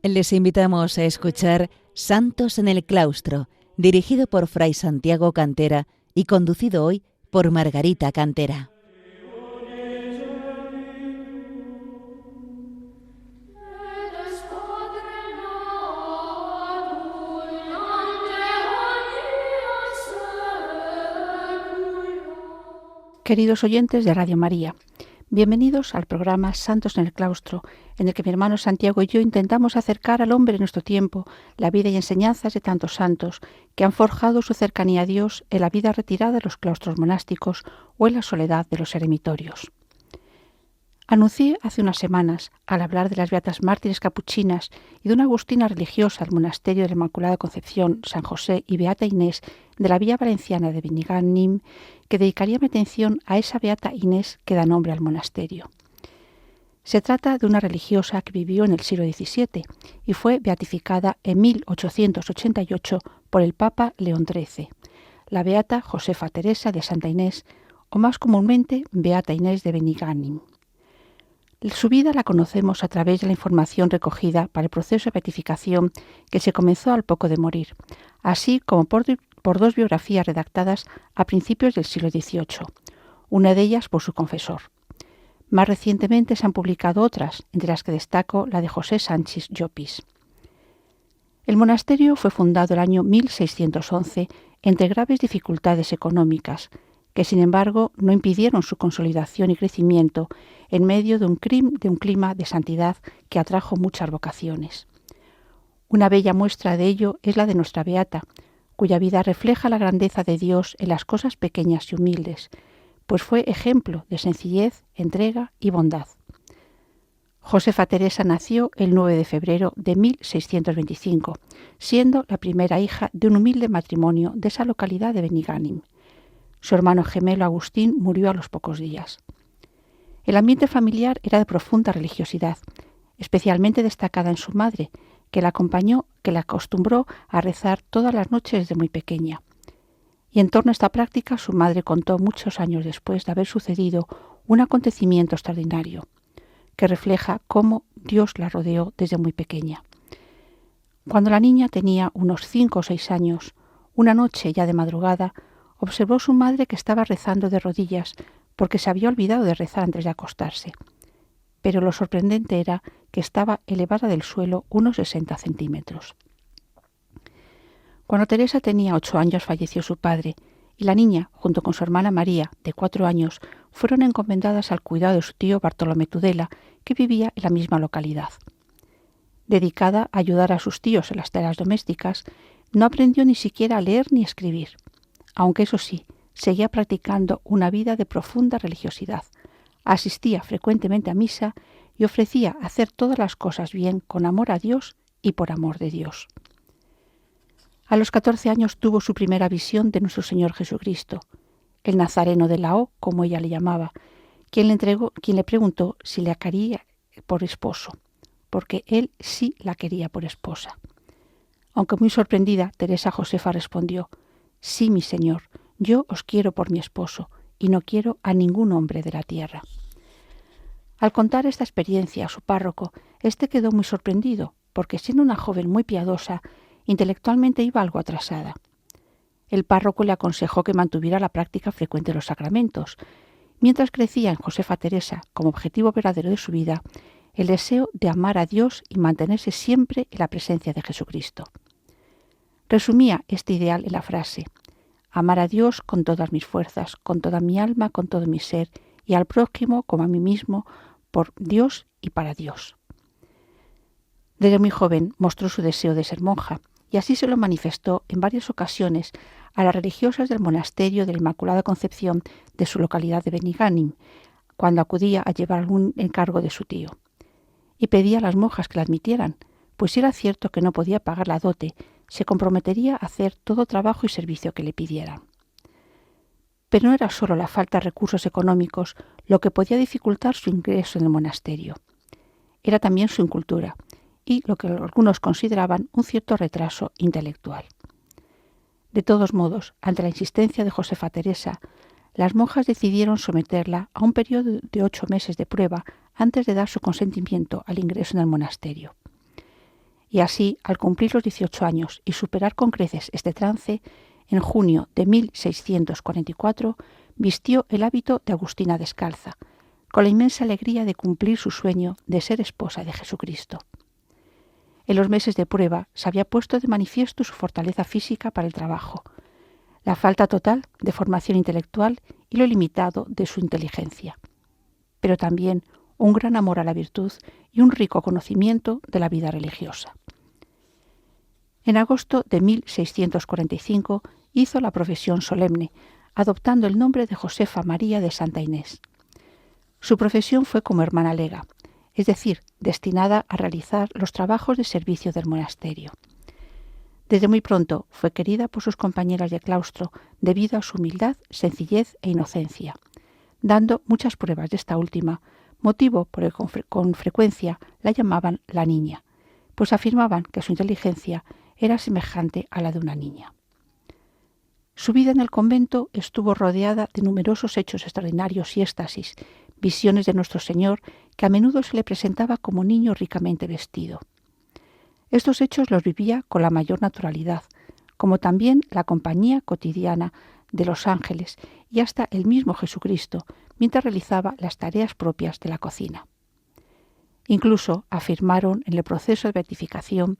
Les invitamos a escuchar Santos en el Claustro, dirigido por Fray Santiago Cantera y conducido hoy por Margarita Cantera. Queridos oyentes de Radio María, bienvenidos al programa Santos en el Claustro, en el que mi hermano Santiago y yo intentamos acercar al hombre en nuestro tiempo la vida y enseñanzas de tantos santos que han forjado su cercanía a Dios en la vida retirada de los claustros monásticos o en la soledad de los eremitorios. Anuncié hace unas semanas, al hablar de las beatas mártires capuchinas y de una agustina religiosa al monasterio de la Inmaculada Concepción, San José y Beata Inés de la Villa Valenciana de Benigànim, que dedicaría mi atención a esa Beata Inés que da nombre al monasterio. Se trata de una religiosa que vivió en el siglo XVII y fue beatificada en 1888 por el Papa León XIII, la Beata Josefa Teresa de Santa Inés, o más comúnmente Beata Inés de Benigànim. Su vida la conocemos a través de la información recogida para el proceso de beatificación que se comenzó al poco de morir, así como por dos biografías redactadas a principios del siglo XVIII, una de ellas por su confesor. Más recientemente se han publicado otras, entre las que destaco la de José Sánchez Llopis. El monasterio fue fundado el año 1611 entre graves dificultades económicas, que sin embargo no impidieron su consolidación y crecimiento en medio de un clima de santidad que atrajo muchas vocaciones. Una bella muestra de ello es la de nuestra Beata, cuya vida refleja la grandeza de Dios en las cosas pequeñas y humildes, pues fue ejemplo de sencillez, entrega y bondad. Josefa Teresa nació el 9 de febrero de 1625, siendo la primera hija de un humilde matrimonio de esa localidad de Benigànim. Su hermano gemelo Agustín murió a los pocos días. El ambiente familiar era de profunda religiosidad, especialmente destacada en su madre, que la acompañó, que la acostumbró a rezar todas las noches desde muy pequeña. Y en torno a esta práctica su madre contó muchos años después de haber sucedido un acontecimiento extraordinario, que refleja cómo Dios la rodeó desde muy pequeña. Cuando la niña tenía unos 5 o 6 años, una noche ya de madrugada, observó su madre que estaba rezando de rodillas porque se había olvidado de rezar antes de acostarse. Pero lo sorprendente era que estaba elevada del suelo unos 60 centímetros. Cuando Teresa tenía 8 años falleció su padre y la niña, junto con su hermana María, de 4 años, fueron encomendadas al cuidado de su tío Bartolomé Tudela, que vivía en la misma localidad. Dedicada a ayudar a sus tíos en las tareas domésticas, no aprendió ni siquiera a leer ni escribir, aunque eso sí, seguía practicando una vida de profunda religiosidad. Asistía frecuentemente a misa y ofrecía hacer todas las cosas bien con amor a Dios y por amor de Dios. A los 14 años tuvo su primera visión de nuestro Señor Jesucristo, el Nazareno de la O, como ella le llamaba, quien le preguntó si la quería por esposo, porque él sí la quería por esposa. Aunque muy sorprendida, Teresa Josefa respondió: «Sí, mi Señor, yo os quiero por mi esposo y no quiero a ningún hombre de la tierra». Al contar esta experiencia a su párroco, éste quedó muy sorprendido, porque siendo una joven muy piadosa, intelectualmente iba algo atrasada. El párroco le aconsejó que mantuviera la práctica frecuente de los sacramentos, mientras crecía en Josefa Teresa, como objetivo verdadero de su vida, el deseo de amar a Dios y mantenerse siempre en la presencia de Jesucristo. Resumía este ideal en la frase: amar a Dios con todas mis fuerzas, con toda mi alma, con todo mi ser, y al prójimo como a mí mismo, por Dios y para Dios. Desde muy joven mostró su deseo de ser monja, y así se lo manifestó en varias ocasiones a las religiosas del monasterio de la Inmaculada Concepción de su localidad de Benigànim, cuando acudía a llevar algún encargo de su tío. Y pedía a las monjas que la admitieran, pues si era cierto que no podía pagar la dote, se comprometería a hacer todo trabajo y servicio que le pidieran. Pero no era solo la falta de recursos económicos lo que podía dificultar su ingreso en el monasterio. Era también su incultura y lo que algunos consideraban un cierto retraso intelectual. De todos modos, ante la insistencia de Josefa Teresa, las monjas decidieron someterla a un periodo de 8 meses de prueba antes de dar su consentimiento al ingreso en el monasterio. Y así, al cumplir los 18 años y superar con creces este trance, en junio de 1644 vistió el hábito de Agustina descalza, con la inmensa alegría de cumplir su sueño de ser esposa de Jesucristo. En los meses de prueba se había puesto de manifiesto su fortaleza física para el trabajo, la falta total de formación intelectual y lo limitado de su inteligencia, pero también un gran amor a la virtud y un rico conocimiento de la vida religiosa. En agosto de 1645 hizo la profesión solemne, adoptando el nombre de Josefa María de Santa Inés. Su profesión fue como hermana lega, es decir, destinada a realizar los trabajos de servicio del monasterio. Desde muy pronto fue querida por sus compañeras de claustro debido a su humildad, sencillez e inocencia, dando muchas pruebas de esta última, motivo por el que con frecuencia la llamaban la niña, pues afirmaban que su inteligencia era semejante a la de una niña. Su vida en el convento estuvo rodeada de numerosos hechos extraordinarios y éxtasis, visiones de nuestro Señor que a menudo se le presentaba como niño ricamente vestido. Estos hechos los vivía con la mayor naturalidad, como también la compañía cotidiana de los ángeles y hasta el mismo Jesucristo, mientras realizaba las tareas propias de la cocina. Incluso afirmaron en el proceso de beatificación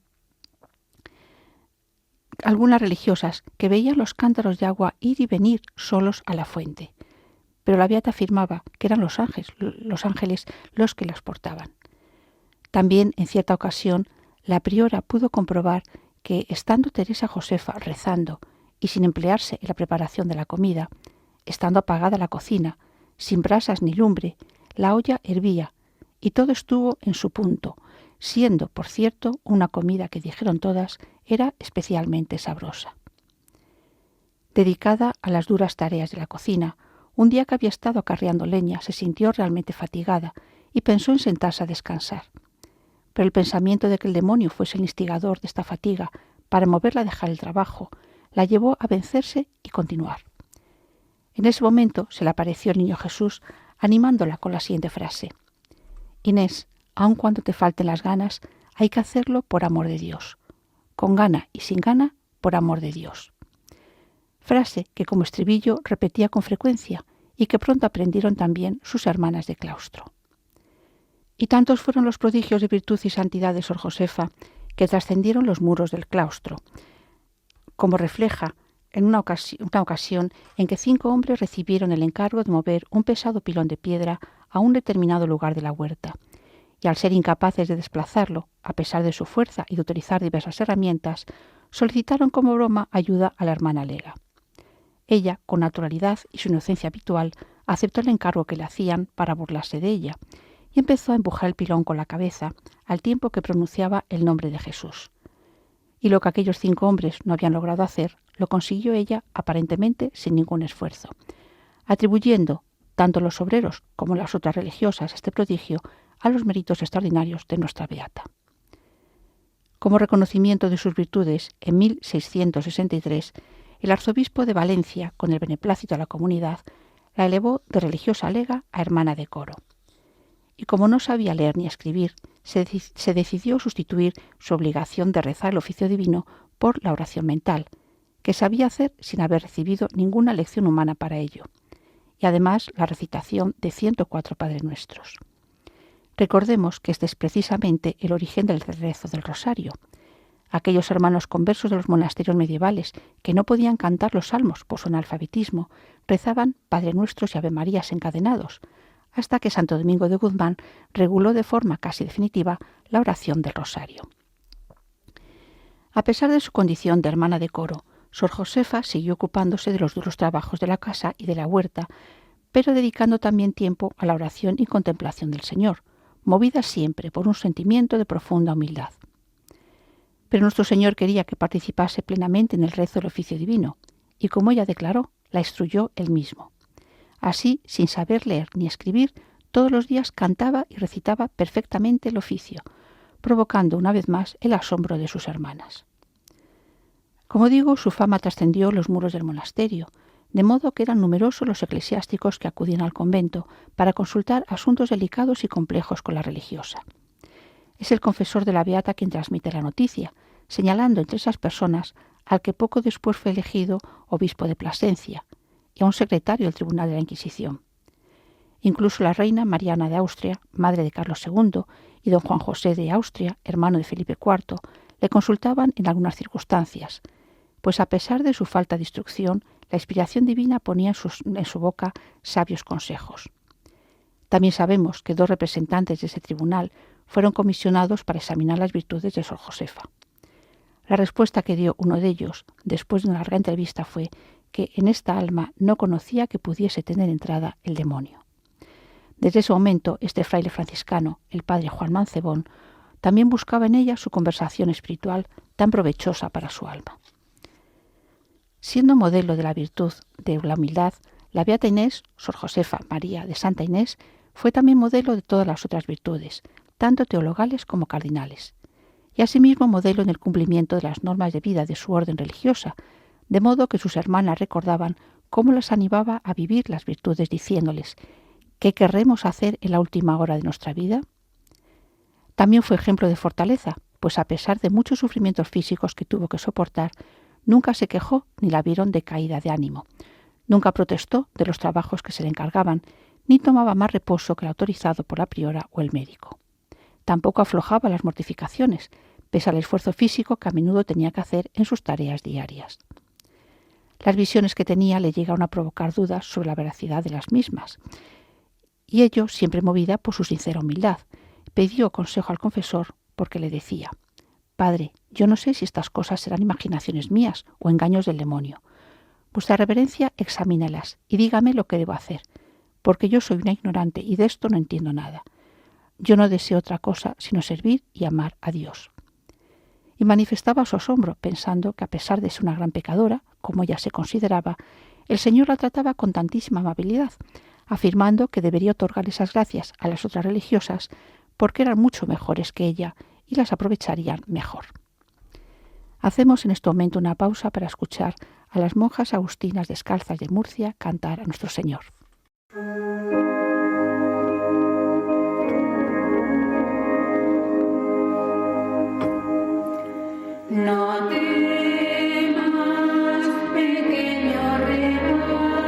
algunas religiosas que veían los cántaros de agua ir y venir solos a la fuente, pero la beata afirmaba que eran los ángeles los que las portaban. También, en cierta ocasión, la priora pudo comprobar que, estando Teresa Josefa rezando y sin emplearse en la preparación de la comida, estando apagada la cocina, sin brasas ni lumbre, la olla hervía y todo estuvo en su punto, siendo, por cierto, una comida que dijeron todas era especialmente sabrosa. Dedicada a las duras tareas de la cocina, un día que había estado acarreando leña se sintió realmente fatigada y pensó en sentarse a descansar. Pero el pensamiento de que el demonio fuese el instigador de esta fatiga para moverla a dejar el trabajo la llevó a vencerse y continuar. En ese momento se le apareció el niño Jesús animándola con la siguiente frase: Inés, aun cuando te falten las ganas, hay que hacerlo por amor de Dios. Con gana y sin gana, por amor de Dios. Frase que como estribillo repetía con frecuencia y que pronto aprendieron también sus hermanas de claustro. Y tantos fueron los prodigios de virtud y santidad de Sor Josefa que trascendieron los muros del claustro, como refleja en una ocasión en que 5 hombres recibieron el encargo de mover un pesado pilón de piedra a un determinado lugar de la huerta, y al ser incapaces de desplazarlo, a pesar de su fuerza y de utilizar diversas herramientas, solicitaron como broma ayuda a la hermana lega. Ella, con naturalidad y su inocencia habitual, aceptó el encargo que le hacían para burlarse de ella, y empezó a empujar el pilón con la cabeza, al tiempo que pronunciaba el nombre de Jesús. Y lo que aquellos 5 hombres no habían logrado hacer, lo consiguió ella aparentemente sin ningún esfuerzo, atribuyendo tanto los obreros como las otras religiosas este prodigio a los méritos extraordinarios de nuestra beata. Como reconocimiento de sus virtudes, en 1663, el arzobispo de Valencia, con el beneplácito de la comunidad, la elevó de religiosa lega a hermana de coro. Y como no sabía leer ni escribir, se decidió sustituir su obligación de rezar el oficio divino por la oración mental, que sabía hacer sin haber recibido ninguna lección humana para ello, y además la recitación de 104 Padre Nuestros. Recordemos que este es precisamente el origen del rezo del rosario. Aquellos hermanos conversos de los monasterios medievales que no podían cantar los salmos por su analfabetismo rezaban Padre Nuestros y Ave Marías encadenados, hasta que Santo Domingo de Guzmán reguló de forma casi definitiva la oración del rosario. A pesar de su condición de hermana de coro, Sor Josefa siguió ocupándose de los duros trabajos de la casa y de la huerta, pero dedicando también tiempo a la oración y contemplación del Señor, movida siempre por un sentimiento de profunda humildad. Pero nuestro Señor quería que participase plenamente en el rezo del oficio divino, y como ella declaró, la instruyó él mismo. Así, sin saber leer ni escribir, todos los días cantaba y recitaba perfectamente el oficio, provocando una vez más el asombro de sus hermanas. Como digo, su fama trascendió los muros del monasterio, de modo que eran numerosos los eclesiásticos que acudían al convento para consultar asuntos delicados y complejos con la religiosa. Es el confesor de la beata quien transmite la noticia, señalando entre esas personas al que poco después fue elegido obispo de Plasencia y a un secretario del Tribunal de la Inquisición. Incluso la reina Mariana de Austria, madre de Carlos II, y don Juan José de Austria, hermano de Felipe IV, le consultaban en algunas circunstancias, pues a pesar de su falta de instrucción, la inspiración divina ponía en su boca sabios consejos. También sabemos que 2 representantes de ese tribunal fueron comisionados para examinar las virtudes de Sor Josefa. La respuesta que dio uno de ellos, después de una larga entrevista, fue que en esta alma no conocía que pudiese tener entrada el demonio. Desde ese momento, este fraile franciscano, el padre Juan Mancebón, también buscaba en ella su conversación espiritual tan provechosa para su alma. Siendo modelo de la virtud de la humildad, la beata Inés, Sor Josefa María de Santa Inés, fue también modelo de todas las otras virtudes, tanto teologales como cardinales, y asimismo modelo en el cumplimiento de las normas de vida de su orden religiosa, de modo que sus hermanas recordaban cómo las animaba a vivir las virtudes diciéndoles: ¿qué querremos hacer en la última hora de nuestra vida? También fue ejemplo de fortaleza, pues a pesar de muchos sufrimientos físicos que tuvo que soportar, nunca se quejó ni la vieron de caída de ánimo. Nunca protestó de los trabajos que se le encargaban, ni tomaba más reposo que el autorizado por la priora o el médico. Tampoco aflojaba las mortificaciones, pese al esfuerzo físico que a menudo tenía que hacer en sus tareas diarias. Las visiones que tenía le llegaron a provocar dudas sobre la veracidad de las mismas, y ello siempre movida por su sincera humildad. Pidió consejo al confesor porque le decía: «Padre, yo no sé si estas cosas serán imaginaciones mías o engaños del demonio. Vuestra reverencia, examínalas y dígame lo que debo hacer, porque yo soy una ignorante y de esto no entiendo nada. Yo no deseo otra cosa sino servir y amar a Dios». Y manifestaba su asombro, pensando que a pesar de ser una gran pecadora, como ella se consideraba, el Señor la trataba con tantísima amabilidad, afirmando que debería otorgar esas gracias a las otras religiosas porque eran mucho mejores que ella y las aprovecharían mejor. Hacemos en este momento una pausa para escuchar a las monjas agustinas descalzas de Murcia cantar a nuestro Señor. No temas, pequeño rebaño,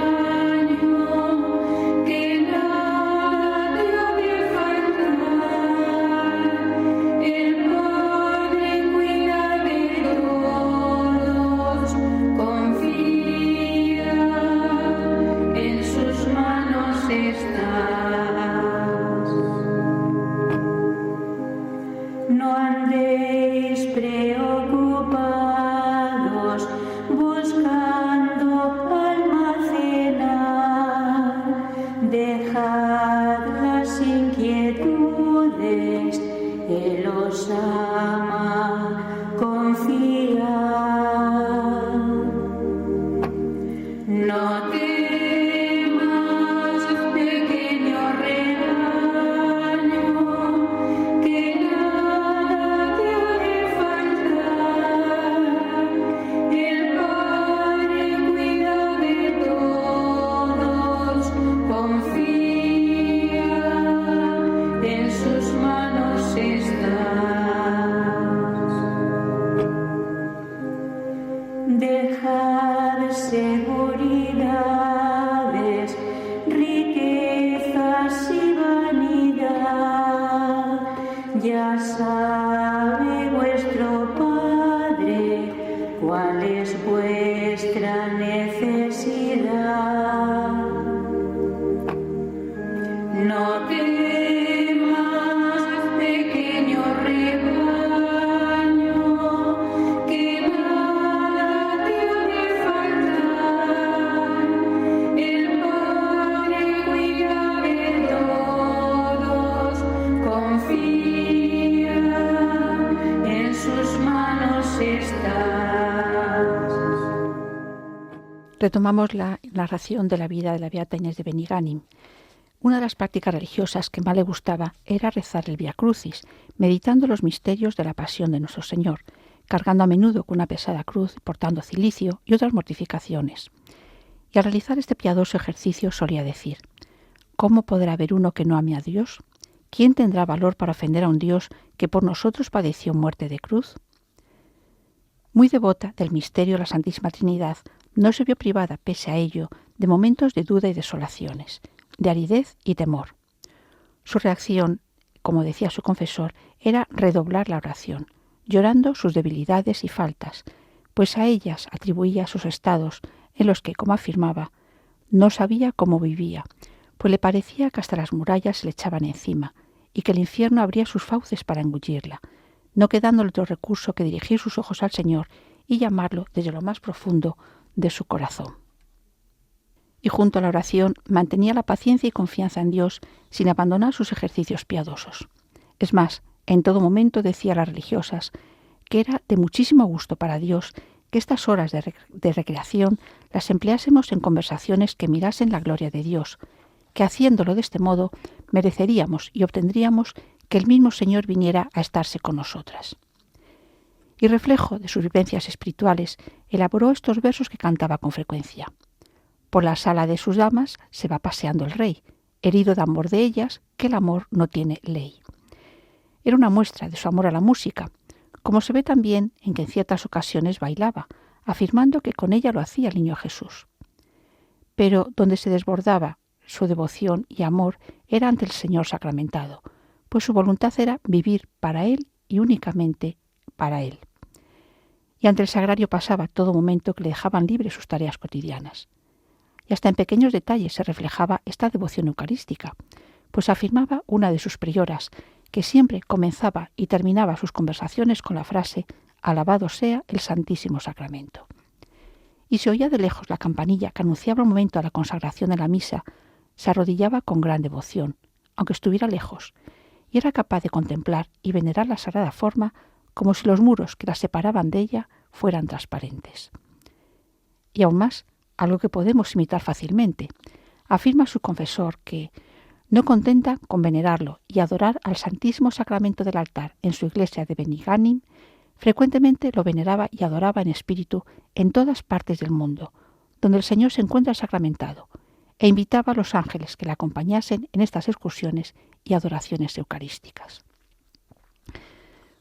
que nada te ha de faltar. El Padre cuida de todos, confía, en sus manos estás. No andéis preocupados, buscando almacenar. Dejad las inquietudes, Él os ama, confiad. No temas, pequeño rebaño, que nada te ha de faltar. El Padre cuida de todos, confía, en sus manos estás. Dejad seguridades, riquezas y vanidad. Ya sabe vuestro Padre cuál es vuestra necesidad. No temas, pequeño rebaño, que nada te ha de faltar. El Padre cuida de todos, confía, en sus manos estás. Retomamos la narración de la vida de la beata Inés de Benigánim. Una de las prácticas religiosas que más le gustaba era rezar el Vía Crucis, meditando los misterios de la pasión de nuestro Señor, cargando a menudo con una pesada cruz, portando cilicio y otras mortificaciones. Y al realizar este piadoso ejercicio solía decir: ¿cómo podrá haber uno que no ame a Dios? ¿quién tendrá valor para ofender a un Dios que por nosotros padeció muerte de cruz? Muy devota del misterio de la Santísima Trinidad, no se vio privada, pese a ello, de momentos de duda y desolaciones, de aridez y temor. Su reacción, como decía su confesor, era redoblar la oración, llorando sus debilidades y faltas, pues a ellas atribuía sus estados en los que, como afirmaba, no sabía cómo vivía, pues le parecía que hasta las murallas se le echaban encima y que el infierno abría sus fauces para engullirla, no quedándole otro recurso que dirigir sus ojos al Señor y llamarlo desde lo más profundo de su corazón. Y junto a la oración mantenía la paciencia y confianza en Dios sin abandonar sus ejercicios piadosos. Es más, en todo momento decía a las religiosas que era de muchísimo gusto para Dios que estas horas de recreación las empleásemos en conversaciones que mirasen la gloria de Dios, que haciéndolo de este modo mereceríamos y obtendríamos que el mismo Señor viniera a estarse con nosotras. Y reflejo de sus vivencias espirituales, elaboró estos versos que cantaba con frecuencia. Por la sala de sus damas se va paseando el rey, herido de amor de ellas, que el amor no tiene ley. Era una muestra de su amor a la música, como se ve también en que en ciertas ocasiones bailaba, afirmando que con ella lo hacía el niño Jesús. Pero donde se desbordaba su devoción y amor era ante el Señor sacramentado, pues su voluntad era vivir para Él y únicamente para Él. Y ante el sagrario pasaba todo momento que le dejaban libre sus tareas cotidianas. Y hasta en pequeños detalles se reflejaba esta devoción eucarística, pues afirmaba una de sus prioras, que siempre comenzaba y terminaba sus conversaciones con la frase «Alabado sea el Santísimo Sacramento». Y se oía de lejos la campanilla que anunciaba el momento de la consagración de la misa, se arrodillaba con gran devoción, aunque estuviera lejos, y era capaz de contemplar y venerar la sagrada forma como si los muros que la separaban de ella fueran transparentes. Y aún más, algo que podemos imitar fácilmente, afirma su confesor que, no contenta con venerarlo y adorar al Santísimo Sacramento del altar en su iglesia de Benigànim, frecuentemente lo veneraba y adoraba en espíritu en todas partes del mundo, donde el Señor se encuentra sacramentado, e invitaba a los ángeles que le acompañasen en estas excursiones y adoraciones eucarísticas.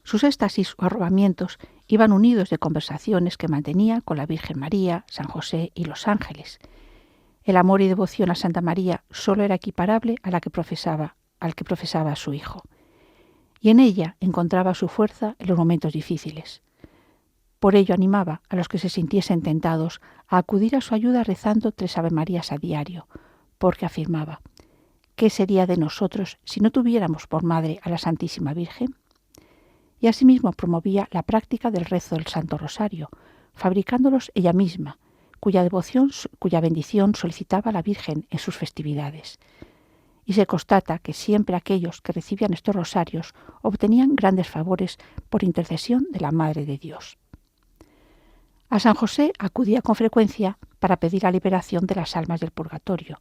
Sus éxtasis o arrobamientos iban unidos de conversaciones que mantenía con la Virgen María, San José y los ángeles. El amor y devoción a Santa María solo era equiparable a la que profesaba, al que profesaba a su hijo. Y en ella encontraba su fuerza en los momentos difíciles. Por ello animaba a los que se sintiesen tentados a acudir a su ayuda rezando 3 Avemarías a diario, porque afirmaba: ¿qué sería de nosotros si no tuviéramos por madre a la Santísima Virgen? Y asimismo promovía la práctica del rezo del Santo Rosario, fabricándolos ella misma, cuya bendición solicitaba a la Virgen en sus festividades. Y se constata que siempre aquellos que recibían estos rosarios obtenían grandes favores por intercesión de la Madre de Dios. A San José acudía con frecuencia para pedir la liberación de las almas del purgatorio,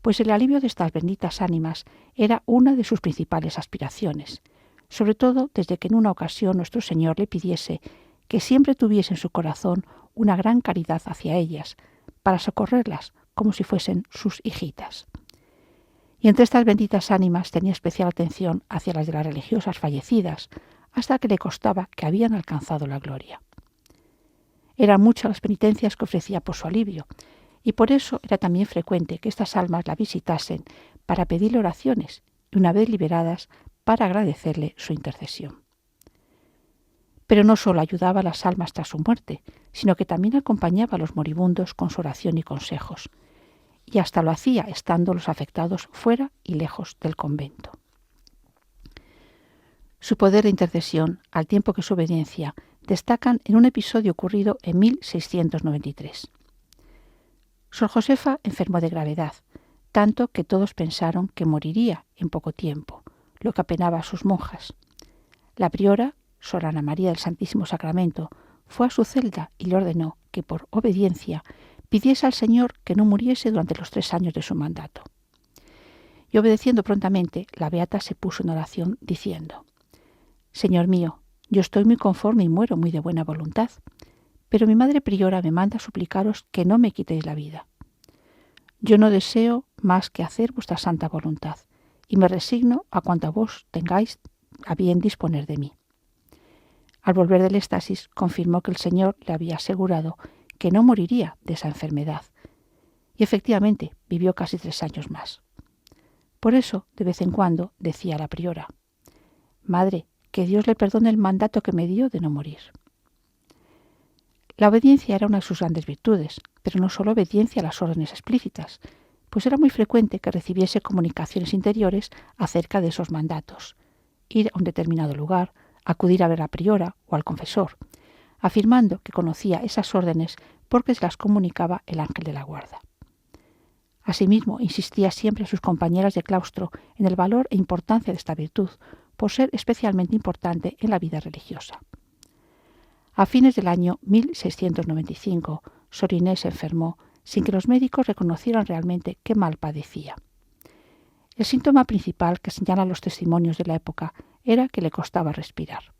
pues el alivio de estas benditas ánimas era una de sus principales aspiraciones, sobre todo desde que en una ocasión nuestro Señor le pidiese que siempre tuviese en su corazón una gran caridad hacia ellas, para socorrerlas como si fuesen sus hijitas. Y entre estas benditas ánimas tenía especial atención hacia las de las religiosas fallecidas, hasta que le constaba que habían alcanzado la gloria. Eran muchas las penitencias que ofrecía por su alivio, y por eso era también frecuente que estas almas la visitasen para pedirle oraciones, y una vez liberadas, para agradecerle su intercesión. Pero no solo ayudaba a las almas tras su muerte, sino que también acompañaba a los moribundos con su oración y consejos, y hasta lo hacía estando los afectados fuera y lejos del convento. Su poder de intercesión, al tiempo que su obediencia, destacan en un episodio ocurrido en 1693. Sor Josefa enfermó de gravedad, tanto que todos pensaron que moriría en poco tiempo, lo que apenaba a sus monjas. La priora, Sor Ana María del Santísimo Sacramento, fue a su celda y le ordenó que, por obediencia, pidiese al Señor que no muriese durante los 3 años de su mandato. Y obedeciendo prontamente, la beata se puso en oración diciendo: «Señor mío, yo estoy muy conforme y muero muy de buena voluntad, pero mi madre priora me manda suplicaros que no me quitéis la vida. Yo no deseo más que hacer vuestra santa voluntad, y me resigno a cuanto vos tengáis a bien disponer de mí. Al volver del éxtasis, confirmó que el Señor le había asegurado que no moriría de esa enfermedad. Y efectivamente, vivió casi 3 años más. Por eso, de vez en cuando, decía la priora: «Madre, que Dios le perdone el mandato que me dio de no morir». La obediencia era una de sus grandes virtudes, pero no solo obediencia a las órdenes explícitas, pues era muy frecuente que recibiese comunicaciones interiores acerca de esos mandatos. Ir a un determinado lugar, acudir a ver a la priora o al confesor, afirmando que conocía esas órdenes porque se las comunicaba el ángel de la guarda. Asimismo, insistía siempre a sus compañeras de claustro en el valor e importancia de esta virtud, por ser especialmente importante en la vida religiosa. A fines del año 1695, Sor Inés se enfermó sin que los médicos reconocieran realmente qué mal padecía. El síntoma principal que señalan los testimonios de la época era que le costaba respirar.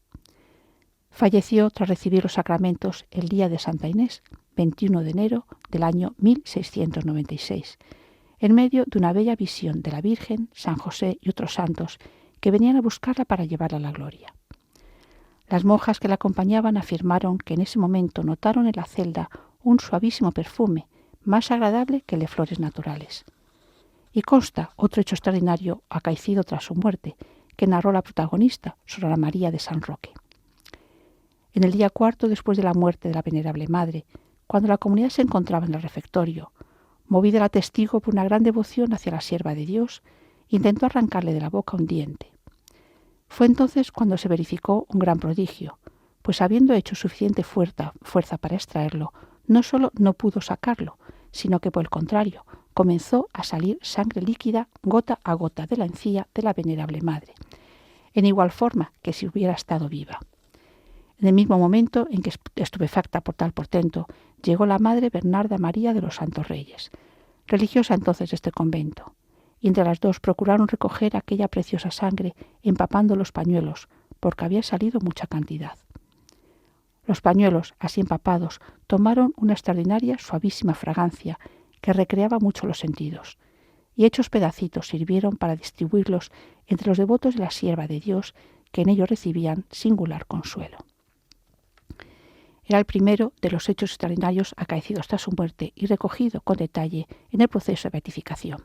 Falleció tras recibir los sacramentos el día de Santa Inés, 21 de enero del año 1696, en medio de una bella visión de la Virgen, San José y otros santos que venían a buscarla para llevarla a la gloria. Las monjas que la acompañaban afirmaron que en ese momento notaron en la celda un suavísimo perfume, más agradable que el de flores naturales. Y consta otro hecho extraordinario acaecido tras su muerte, que narró la protagonista, Sor Ana María de San Roque. En el día 4 después de la muerte de la venerable madre, cuando la comunidad se encontraba en el refectorio, movida la testigo por una gran devoción hacia la sierva de Dios, intentó arrancarle de la boca un diente. Fue entonces cuando se verificó un gran prodigio, pues habiendo hecho suficiente fuerza para extraerlo, no solo no pudo sacarlo, sino que por el contrario, comenzó a salir sangre líquida gota a gota de la encía de la venerable madre, en igual forma que si hubiera estado viva. En el mismo momento en que, estupefacta por tal portento, llegó la madre Bernarda María de los Santos Reyes, religiosa entonces de este convento, y entre las dos procuraron recoger aquella preciosa sangre empapando los pañuelos, porque había salido mucha cantidad. Los pañuelos, así empapados, tomaron una extraordinaria suavísima fragancia que recreaba mucho los sentidos, y hechos pedacitos sirvieron para distribuirlos entre los devotos de la sierva de Dios, que en ellos recibían singular consuelo. Era el primero de los hechos extraordinarios acaecidos tras su muerte y recogido con detalle en el proceso de beatificación.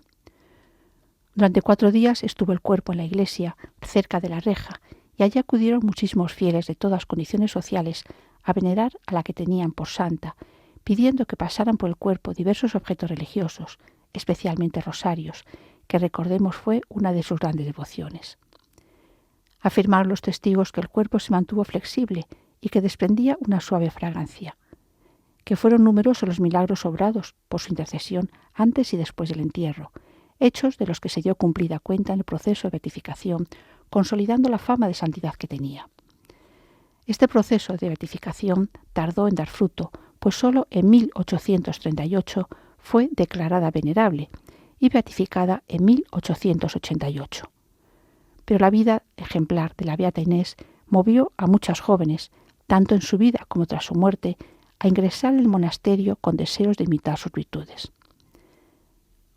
Durante 4 días estuvo el cuerpo en la iglesia, cerca de la reja, y allí acudieron muchísimos fieles de todas condiciones sociales a venerar a la que tenían por santa, pidiendo que pasaran por el cuerpo diversos objetos religiosos, especialmente rosarios, que recordemos fue una de sus grandes devociones. Afirmaron los testigos que el cuerpo se mantuvo flexible y que desprendía una suave fragancia, que fueron numerosos los milagros obrados por su intercesión antes y después del entierro, hechos de los que se dio cumplida cuenta en el proceso de beatificación, consolidando la fama de santidad que tenía. Este proceso de beatificación tardó en dar fruto, pues solo en 1838 fue declarada venerable y beatificada en 1888. Pero la vida ejemplar de la Beata Inés movió a muchas jóvenes, tanto en su vida como tras su muerte, a ingresar en el monasterio con deseos de imitar sus virtudes.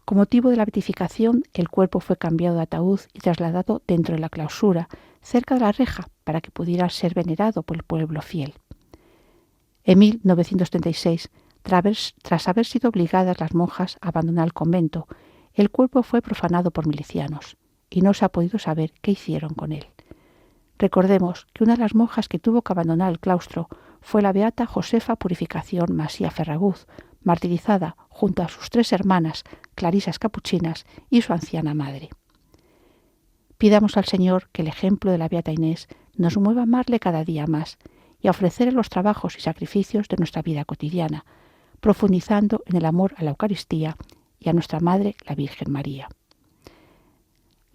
Con motivo de la beatificación, el cuerpo fue cambiado de ataúd y trasladado dentro de la clausura, cerca de la reja, para que pudiera ser venerado por el pueblo fiel. En 1936, tras haber sido obligadas las monjas a abandonar el convento, el cuerpo fue profanado por milicianos, y no se ha podido saber qué hicieron con él. Recordemos que una de las monjas que tuvo que abandonar el claustro fue la beata Josefa Purificación Masía Ferraguz, martirizada junto a sus 3 hermanas, clarisas capuchinas y su anciana madre. Pidamos al Señor que el ejemplo de la Beata Inés nos mueva a amarle cada día más y a ofrecer en los trabajos y sacrificios de nuestra vida cotidiana, profundizando en el amor a la Eucaristía y a nuestra Madre, la Virgen María.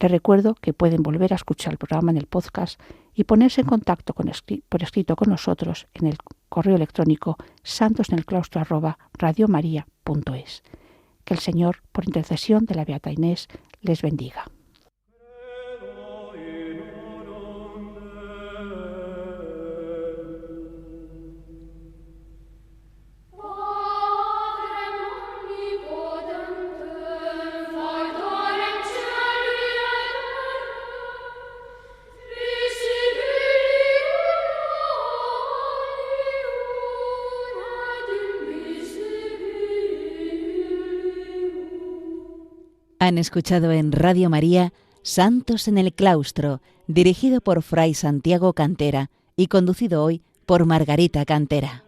Les recuerdo que pueden volver a escuchar el programa en el podcast y ponerse en contacto por escrito con nosotros en el correo electrónico santosenelclaustro@radiomaria.es. Que el Señor, por intercesión de la Beata Inés, les bendiga. Han escuchado en Radio María Santos en el Claustro, dirigido por Fray Santiago Cantera y conducido hoy por Margarita Cantera.